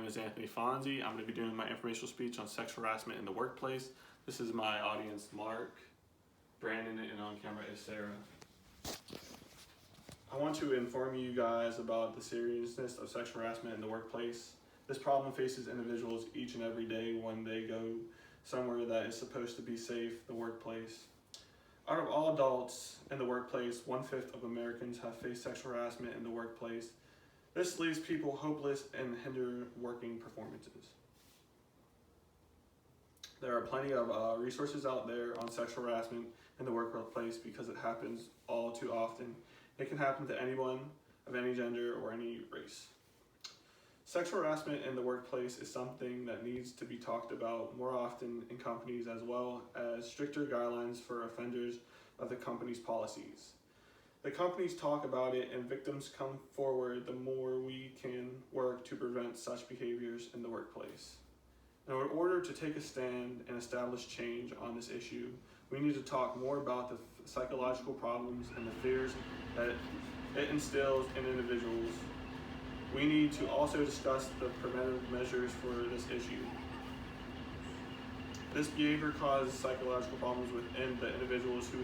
name is Anthony Fonzie. I'm going to be doing my informational speech on sexual harassment in the workplace. This is my audience, Mark, Brandon, and on camera is Sarah. I want to inform you guys about the seriousness of sexual harassment in the workplace. This problem faces individuals each and every day when they go somewhere that is supposed to be safe, the workplace. Out of all adults in the workplace, 1/5 of Americans have faced sexual harassment in the workplace. This leaves people hopeless and hinder working performances. There are plenty of resources out there on sexual harassment in the workplace because it happens all too often. It can happen to anyone of any gender or any race. Sexual harassment in the workplace is something that needs to be talked about more often in companies, as well as stricter guidelines for offenders of the company's policies. The companies talk about it and victims come forward, the more we can work to prevent such behaviors in the workplace. In order to take a stand and establish change on this issue, we need to talk more about the psychological problems and the fears that it instills in individuals. We need to also discuss the preventive measures for this issue. This behavior causes psychological problems within the individuals who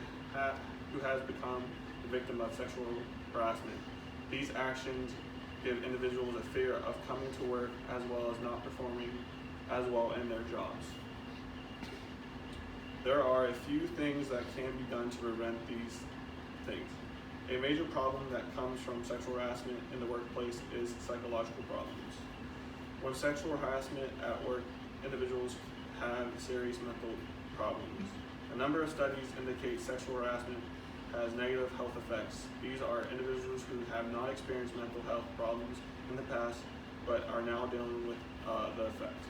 has become the victim of sexual harassment. These actions give individuals a fear of coming to work, as well as not performing as well in their jobs. There are a few things that can be done to prevent these things. A major problem that comes from sexual harassment in the workplace is psychological problems. When sexual harassment at work, individuals have serious mental problems. A number of studies indicate sexual harassment has negative health effects. These are individuals who have not experienced mental health problems in the past, but are now dealing with the effect.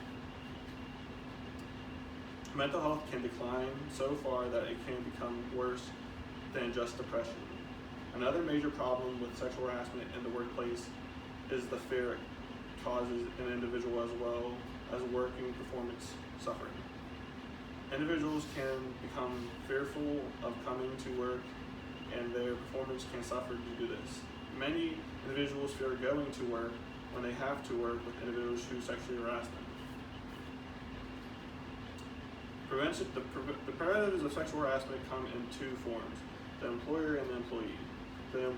Mental health can decline so far that it can become worse than just depression. Another major problem with sexual harassment in the workplace is the fear it causes an individual, as well as working performance suffering. Individuals can become fearful of coming to work, and their performance can suffer due to this. Many individuals fear going to work when they have to work with individuals who sexually harass them. The preventives of sexual harassment come in two forms: the employer and the employee. The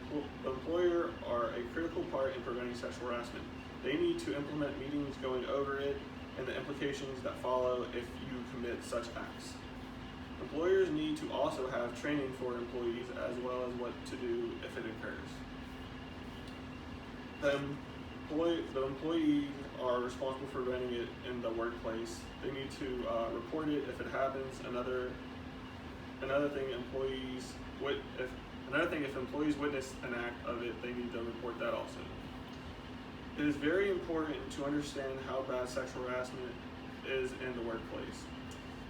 employer are a critical part in preventing sexual harassment. They need to implement meetings going over it and the implications that follow if you commit such acts. Employers need to also have training for employees, as well as what to do if it occurs. The employees are responsible for preventing it in the workplace. They need to report it if it happens. Another thing, if employees witness an act of it, they need to report that also. It is very important to understand how bad sexual harassment is in the workplace.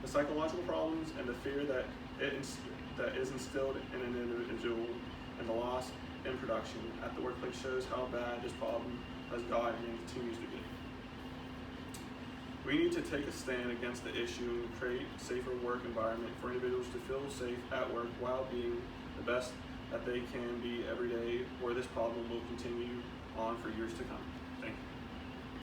The psychological problems and the fear that is instilled in an individual, and the loss in production at the workplace shows how bad this problem has gotten and continues to get. We need to take a stand against the issue and create a safer work environment for individuals to feel safe at work while being the best that they can be every day, or this problem will continue on for years to come.